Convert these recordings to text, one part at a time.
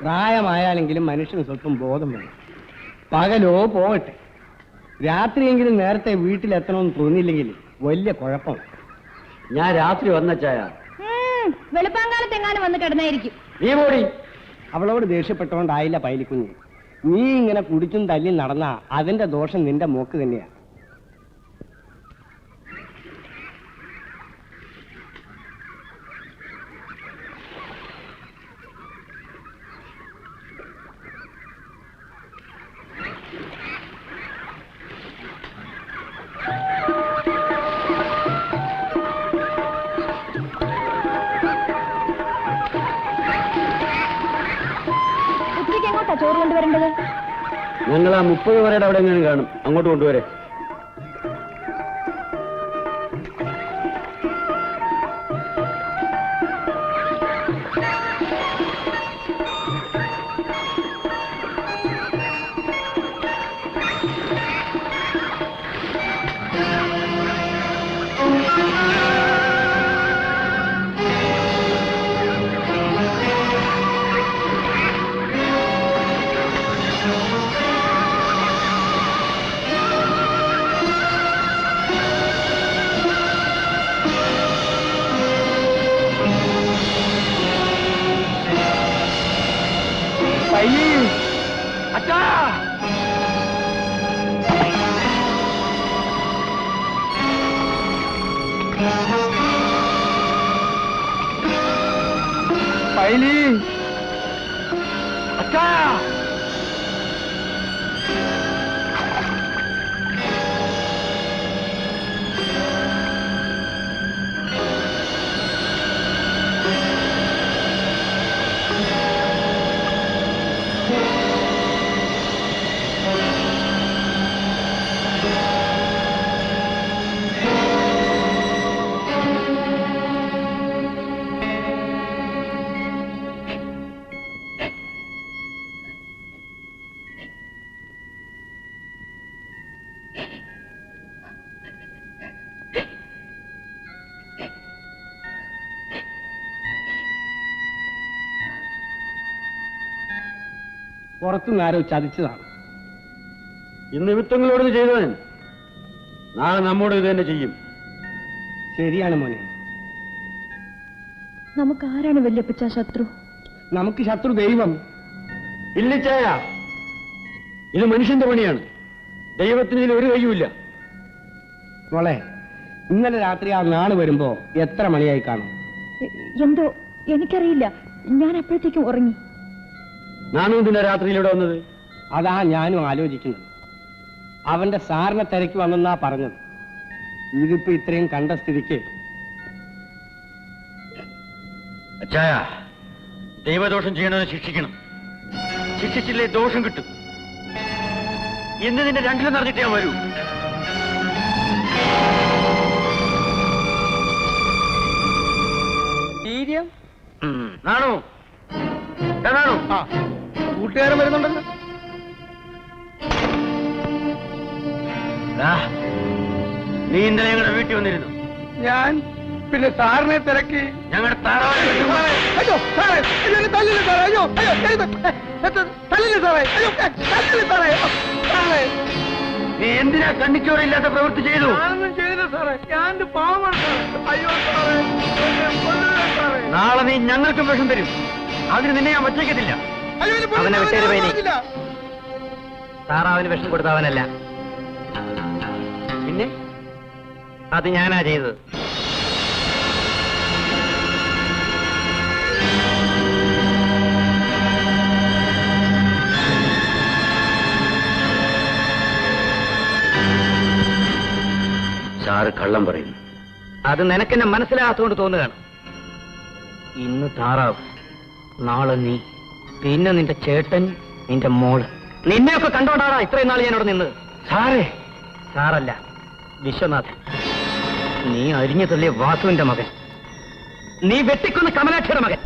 പ്രായമായാലെങ്കിലും മനുഷ്യന് സ്വല്പം ബോധം വേണം. പകലോ പോകട്ടെ, രാത്രിയെങ്കിലും നേരത്തെ വീട്ടിലെത്തണമെന്ന് തോന്നിയില്ലെങ്കിൽ വലിയ കുഴപ്പമാണ്. ഞാൻ രാത്രി വന്ന ചായ വെളുപ്പാങ്കാലത്ത് എങ്ങാനും വന്ന് കിടന്നായിരിക്കും. നീ പോടി. അവളോട് ദേഷ്യപ്പെട്ടുകൊണ്ടായില്ല പൈലിക്കുഞ്ഞ്. നീ ഇങ്ങനെ കുടിച്ചും തല്ലി നടന്നാ അതിന്റെ ദോഷം നിന്റെ മോക്ക് തന്നെയാ. ചോറ് കൊണ്ടുവരേണ്ടത് ഞങ്ങൾ ആ 30 പേരുടെ അവിടെ എങ്ങനെ കാണും, അങ്ങോട്ട് കൊണ്ടുവരെ. പുറത്തുനിന്ന് ആരോ ചതിച്ചതാണ്. ഇന്ന് വിത്തങ്ങളോട് ചെയ്തവൻ നാളെ നമ്മോട് ഇത് തന്നെ ചെയ്യും. ശരിയാണ് മോനെ. നമുക്ക് ആരാണ് വല്യപ്പച്ച ശത്രു? നമുക്ക് ശത്രു ദൈവം. ഇല്ലിച്ചായ, ഇത് മനുഷ്യന്റെ പണിയാണ്. ദൈവത്തിന് ഇതിൽ ഒരു കയ്യുമില്ല. മോളെ, ഇന്നലെ രാത്രി ആ നാള് വരുമ്പോ എത്ര മണിയായി കാണും? എന്തോ എനിക്കറിയില്ല. ഞാൻ അപ്പോഴത്തേക്കും ഉറങ്ങി. നാനും ഇതിന്റെ രാത്രിയിലൂടെ വന്നത്. അതാ ഞാനും ആലോചിക്കുന്നത്. അവന്റെ സാറിനെ തിരക്കി വന്നെന്നാ പറഞ്ഞത്. ഇതിപ്പോ ഇത്രയും കണ്ട സ്ഥിതിക്ക് അച്ചായ, ദൈവദോഷം ചെയ്യണമെന്ന് ശിക്ഷിക്കണം. ശിക്ഷിച്ചില്ലേ ദോഷം കിട്ടും. ഇന്ന് നിന്റെ രണ്ടിലും നടന്നിട്ട് ഞാൻ വരൂ. നാണോ നാണോ? കൂട്ടുകാരൻ വരുന്നുണ്ടല്ലോ. നീ ഇന്നലെ ഞങ്ങളുടെ വീട്ടിൽ വന്നിരുന്നു. ഞാൻ പിന്നെ സാറിനെ തിരക്കി. ഞങ്ങളുടെ താറാവ് നീ എന്തിനാ കണ്ണിച്ചോറില്ലാത്ത പ്രവൃത്തി ചെയ്തു? നാളെ നീ ഞങ്ങൾക്കും വിഷം തരും. അതിന് നിന്നെ ഞാൻ വച്ചേക്കത്തില്ല. അവനെ വിട്ടേരുവേനി. താറാവിന് വിഷം കൊടുത്തവനല്ല. പിന്നെ അത് ഞാനാ ചെയ്തത്. സാറ് കള്ളം പറയുന്നു. അത് നിനക്കെന്നെ മനസ്സിലാകാത്തോണ്ട് തോന്നുകയാണ്. ഇന്ന് താറാവ്, നാളെ നീ, പിന്നെ നിന്റെ ചേട്ടൻ, നിന്റെ മോള്. നിന്നെയൊക്കെ കണ്ടോണ്ടാടാ ഇത്രയും നാൾ ഞാനിവിടെ നിന്നത്. സാറേ, സാറല്ല, വിശ്വനാഥൻ. നീ അരിഞ്ഞു തള്ളിയ വാസുവിന്റെ മകൻ. നീ വെട്ടിക്കൊന്ന കമലാക്ഷിയുടെ മകൻ.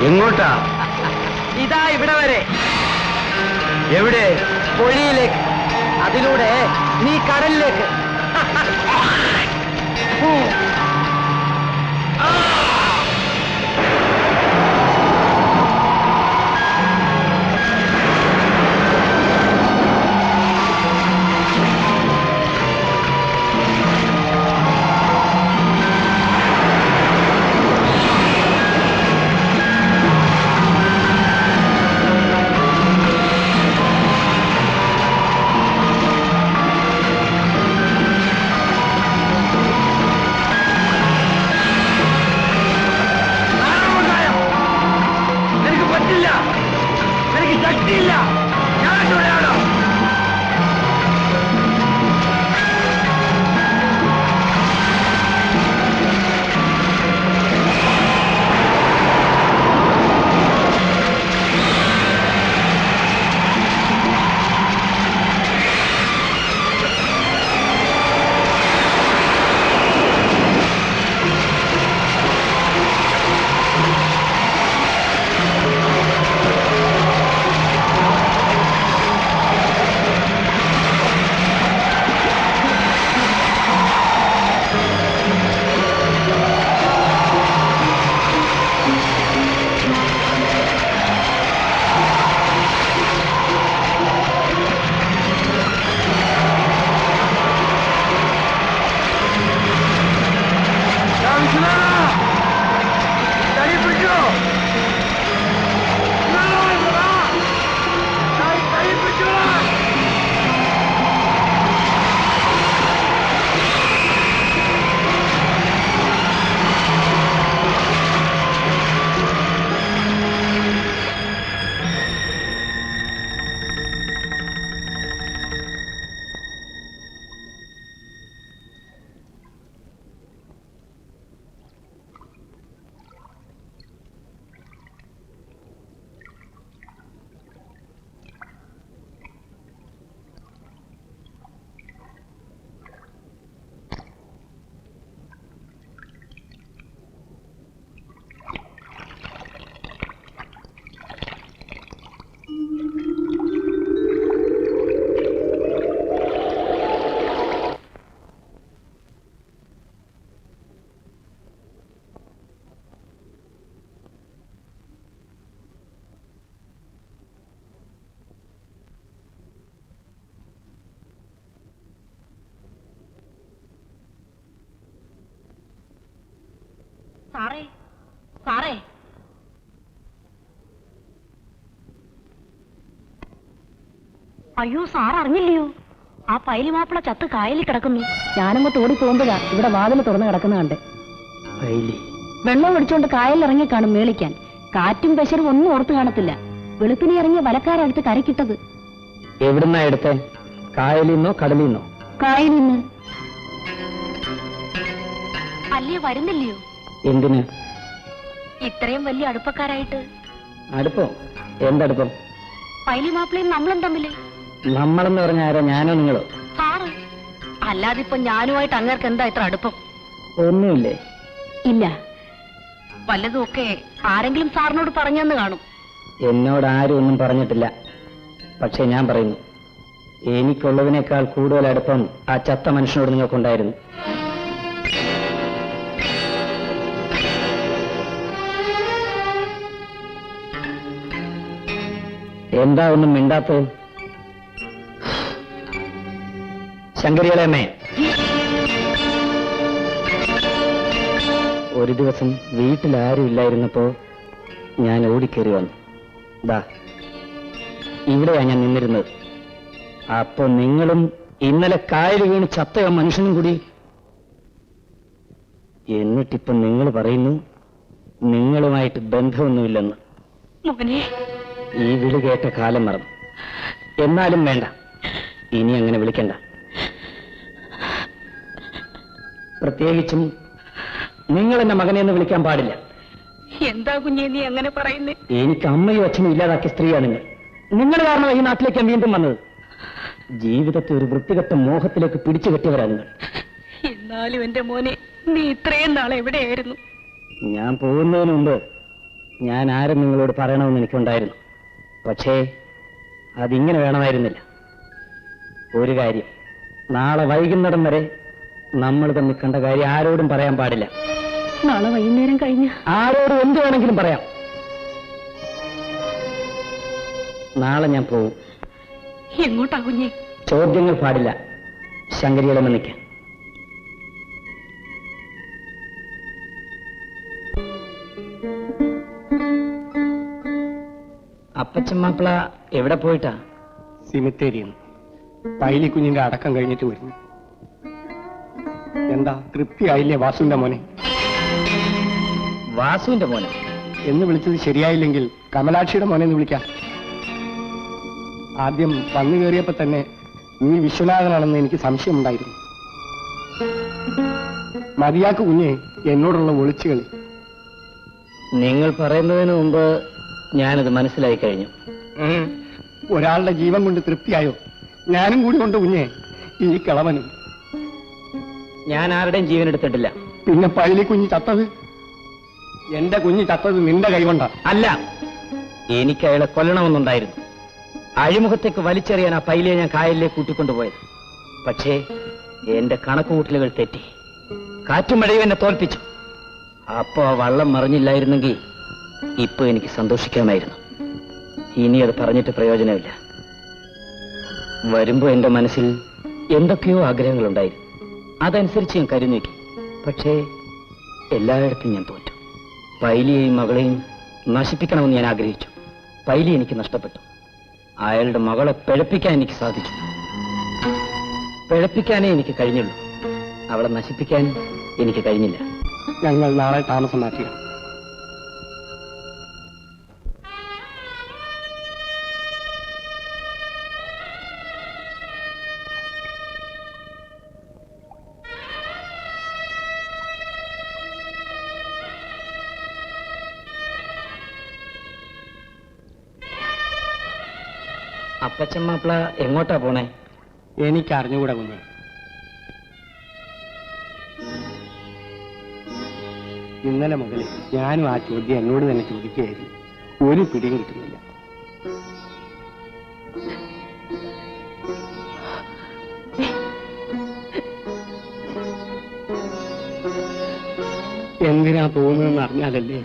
എങ്ങോട്ടാ? ഇതാ ഇവിടെ വരെ. എവിടെ? പൊഴിയിലേക്ക്. അതിലൂടെ നീ കടലിലേക്ക്. സാറേ സാറേ അയ്യോ സാർ അറിഞ്ഞില്ലയോ? ആ പൈലി മാപ്പിള ചത്ത് കായലിൽ കിടക്കുന്നു. ഞാനങ്ങോട്ട് ഓടി പോകുമ്പോഴാ ഇവിടെ വാതിൽ തുറന്ന് കിടക്കുന്ന കണ്ട്. വെള്ളം ഒടിച്ചോണ്ട് കായലിൽ ഇറങ്ങി കാണും മേളിക്കാൻ. കാറ്റും പെശറും ഒന്നും ഓർത്ത് കാണത്തില്ല. വെളുപ്പിനെ ഇറങ്ങിയ വലക്കാരടുത്ത് കരക്കിട്ടത്. എവിടുന്നാ എടുത്തേ? കായലിൽ നിന്നോ കടലിൽ നിന്നോ? കായലിൽ നിന്ന്. അല്ലേ വരുന്നില്ലയോ? എന്തിന്? ഇത്രയും വലിയ അടുപ്പക്കാരായിട്ട്. അടുപ്പം? എന്തടുപ്പം? പൈലി മാപ്പിളയും നമ്മളും തമ്മില്. നമ്മളെന്ന് പറഞ്ഞ ആരോ? ഞാനോ നിങ്ങളോ? സാറ്. അല്ലാതിപ്പോ ഞാനുമായിട്ട് അങ്ങേർക്ക് എന്താ ഇത്ര അടുപ്പം? ഒന്നുമില്ലേ? ഇല്ല. വല്ലതും ഒക്കെ ആരെങ്കിലും സാറിനോട് പറഞ്ഞെന്ന് കാണും. എന്നോട് ആരും ഒന്നും പറഞ്ഞിട്ടില്ല. പക്ഷെ ഞാൻ പറയുന്നു, എനിക്കുള്ളതിനേക്കാൾ കൂടുതൽ അടുപ്പം ആ ചത്ത മനുഷ്യനോട് നിങ്ങൾക്കുണ്ടായിരുന്നു. എന്താ ഒന്നും മിണ്ടാത്തത്? ശങ്കരിയളയമ്മേ, ഒരു ദിവസം വീട്ടിലാരും ഇല്ലായിരുന്നപ്പോ ഞാൻ ഓടിക്കേറി വന്നു. ദാ ഇവിടെയാ ഞാൻ നിന്നിരുന്നത്. അപ്പൊ നിങ്ങളും ഇന്നലെ കായൽ വീണ് ചത്തയോ മനുഷ്യനും കൂടി. എന്നിട്ടിപ്പൊ നിങ്ങൾ പറയുന്നു നിങ്ങളുമായിട്ട് ബന്ധമൊന്നുമില്ലെന്ന്. ഈ വിളി കേട്ട കാലം മറന്നു. എന്നാലും വേണ്ട, ഇനി അങ്ങനെ വിളിക്കണ്ട. പ്രത്യേകിച്ചും നിങ്ങൾ എന്നെ മകനെ എന്ന് വിളിക്കാൻ പാടില്ല. എന്താ കുഞ്ഞേ നീ അങ്ങനെ പറയുന്നേ? എനിക്ക് അമ്മയും അച്ഛനും ഇല്ലാതാക്കിയ സ്ത്രീയാണ് നിങ്ങൾ. നിങ്ങൾ കാരണം ഈ നാട്ടിലേക്ക് ഞാൻ വീണ്ടും വന്നത്. ജീവിതത്തെ ഒരു വൃത്തികെട്ട മോഹത്തിലേക്ക് പിടിച്ചു കെട്ടിയവരാണ് നിങ്ങൾ. എന്നാലും എന്റെ മോനെ, നീ ഇത്രയും നാളെ എവിടെയായിരുന്നു? ഞാൻ പോകുന്നതിന് മുമ്പ് ഞാൻ ആരും നിങ്ങളോട് പറയണമെന്ന് എനിക്കുണ്ടായിരുന്നു. പക്ഷേ അതിങ്ങനെ വേണമായിരുന്നില്ല. ഒരു കാര്യം, നാളെ വൈകുന്നേരം വരെ നമ്മൾ തമ്മിൽ കണ്ട കാര്യം ആരോടും പറയാൻ പാടില്ല. നാളെ വൈകുന്നേരം കഴിഞ്ഞ ആരോടും എന്ത് വേണമെങ്കിലും പറയാം. നാളെ ഞാൻ പോവും. എങ്ങോട്ടാ കുഞ്ഞെ? ചോദ്യങ്ങൾ പാടില്ല. ശങ്കരിയുടെ മന്നിക്കാൻ. അപ്പച്ചമ്മാപ്പിള എവിടെ പോയിട്ടാ? സിമിത്തേരിയും പൈലി കുഞ്ഞിന്റെ അടക്കം കഴിഞ്ഞിട്ട് വരുന്നു. എന്താ തൃപ്തിയായില്ലേ വാസുവിന്റെ മോനെ? വാസുവിന്റെ മോനെ എന്ന് വിളിച്ചത് ശരിയായില്ലെങ്കിൽ കമലാക്ഷിയുടെ മോനെ എന്ന് വിളിക്കാം. ആദ്യം വന്നു കയറിയപ്പോ തന്നെ നീ വിശ്വനാഥനാണെന്ന് എനിക്ക് സംശയമുണ്ടായിരുന്നു. മതിയാക്ക് കുഞ്ഞെ എന്നോടുള്ള ഒളിച്ചുകളി. നിങ്ങൾ പറയുന്നതിന് മുമ്പ് ഞാനത് മനസ്സിലായി കഴിഞ്ഞു. ഒരാളുടെ ജീവൻ കൊണ്ട് തൃപ്തിയായോ? ഞാനും കൂടി കൊണ്ട് കുഞ്ഞെ ഈ കിളവനും. ഞാൻ ആരുടെയും ജീവൻ എടുത്തിട്ടില്ല. പിന്നെ പൈലി കുഞ്ഞ് ചത്തത്? എന്റെ കുഞ്ഞ് ചത്തത് നിന്റെ കൈകൊണ്ടാ. അല്ല, എനിക്ക് അയാളെ കൊല്ലണമെന്നുണ്ടായിരുന്നു. അഴിമുഖത്തേക്ക് വലിച്ചെറിയാൻ ആ പൈലിയെ ഞാൻ കായലിലേക്ക് കൂട്ടിക്കൊണ്ടുപോയത്. പക്ഷേ എന്റെ കണക്കുകൂട്ടലുകൾ തെറ്റി. കാറ്റും മഴയും എന്നെ തോൽപ്പിച്ചു. അപ്പോ ആ വള്ളം മറിഞ്ഞില്ലായിരുന്നെങ്കിൽ ഇപ്പൊ എനിക്ക് സന്തോഷിക്കാമായിരുന്നു. ഇനി അത് പറഞ്ഞിട്ട് പ്രയോജനമില്ല. വരുമ്പോ എന്റെ മനസ്സിൽ എന്തൊക്കെയോ ആഗ്രഹങ്ങളുണ്ടായിരുന്നു. അതനുസരിച്ച് ഞാൻ കരുനീക്കി. പക്ഷേ എല്ലായിടത്തും ഞാൻ തോറ്റു. പൈലിയെയും മകളെയും നശിപ്പിക്കണമെന്ന് ഞാൻ ആഗ്രഹിച്ചു. പൈലി എനിക്ക് നഷ്ടപ്പെട്ടു. അയാളുടെ മകളെ പിഴപ്പിക്കാൻ എനിക്ക് സാധിച്ചു. പിഴപ്പിക്കാനേ എനിക്ക് കഴിഞ്ഞുള്ളൂ. അവളെ നശിപ്പിക്കാൻ എനിക്ക് കഴിഞ്ഞില്ല. ഞങ്ങൾ നാളെ താമസം മാറ്റുക. അപ്പച്ചമ്മാപ്പിള എങ്ങോട്ടാ പോണേ? എനിക്ക് അറിഞ്ഞുകൂടാ കുഞ്ഞെ. ഇന്നലെ മുതൽ ഞാനും ആ ചോദ്യം എന്നോട് തന്നെ ചോദിക്കുകയായിരുന്നു. ഒരു പിടിയും കിട്ടുന്നില്ല. എന്തിനാ പോകുന്നതെന്ന് അറിഞ്ഞാലല്ലേ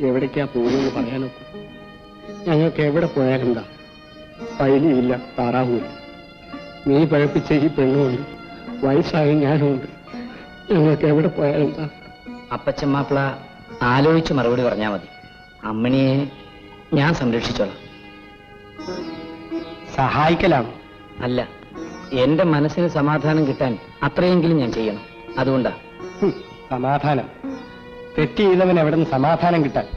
എവിടേക്കാ പോകുന്നതെന്ന് പറയാനൊക്കെ. ഞങ്ങൾക്ക് എവിടെ പോയാലും എന്താ, പൈലിയില്ല, താറാവുമില്ല. നീ പഴപ്പിച്ച ഈ പെണ്ണുമുണ്ട്, വയസ്സായ ഞാനുമുണ്ട്. ഞങ്ങൾക്ക് എവിടെ പോയാലും എന്താ. അപ്പച്ചമ്മാപ്പിള ആലോചിച്ച് മറുപടി പറഞ്ഞാൽ മതി. അമ്മണിയെ ഞാൻ സംരക്ഷിച്ചോളാം. സഹായിക്കലാണോ? അല്ല, എന്റെ മനസ്സിന് സമാധാനം കിട്ടാൻ അത്രയെങ്കിലും ഞാൻ ചെയ്യണം. അതുകൊണ്ടാ. സമാധാനം? തെറ്റ് ചെയ്തവൻ എവിടെ നിന്ന് സമാധാനം കിട്ടാൻ?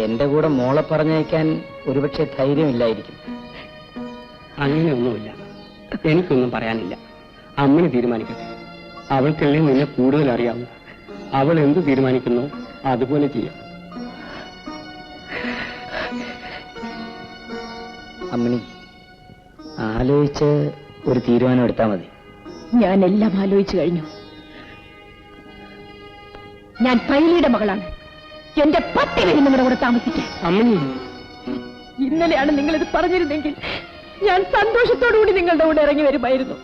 എന്റെ കൂടെ മോളെ പറഞ്ഞയക്കാൻ ഒരുപക്ഷെ ധൈര്യമില്ലായിരിക്കും. അങ്ങനെയൊന്നുമില്ല. എനിക്കൊന്നും പറയാനില്ല. അമ്മന് തീരുമാനിക്കട്ടെ. അവൾക്കല്ലേ നിന്നെ കൂടുതൽ അറിയാവൂ. അവൾ എന്ത് തീരുമാനിക്കുന്നോ അതുപോലെ ചെയ്യാം. അമ്മണി, ആലോചിച്ച് ഒരു തീരുമാനം എടുത്താൽ മതി. ഞാൻ എല്ലാം ആലോചിച്ചു കഴിഞ്ഞു. ഞാൻ പൈലിയുടെ മകളാണ്. എന്റെ പട്ടിണി നിങ്ങളുടെ കൂടെ താമസിക്കാൻ. അമ്മണി, ഇന്നലെയാണ് നിങ്ങളിത് പറഞ്ഞിരുന്നെങ്കിൽ ഞാൻ സന്തോഷത്തോടുകൂടി നിങ്ങളുടെ കൂടെ ഇറങ്ങി വരുമായിരുന്നു.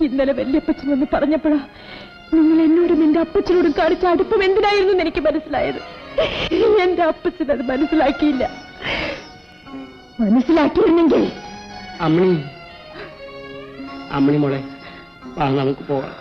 ഇന്നലെ വല്യപ്പച്ചൻ എന്ന് പറഞ്ഞപ്പോഴാ നിങ്ങൾ എന്നോടും എന്റെ അപ്പച്ചനോടും കാണിച്ച അടുപ്പം എന്തിനായിരുന്നു എനിക്ക് മനസ്സിലായത്. എന്റെ അപ്പച്ചൻ അത് മനസ്സിലാക്കിയില്ല. മനസ്സിലാക്കിയിരുന്നെങ്കിൽ. അമ്മണി മോളെ, നമുക്ക് പോകാം.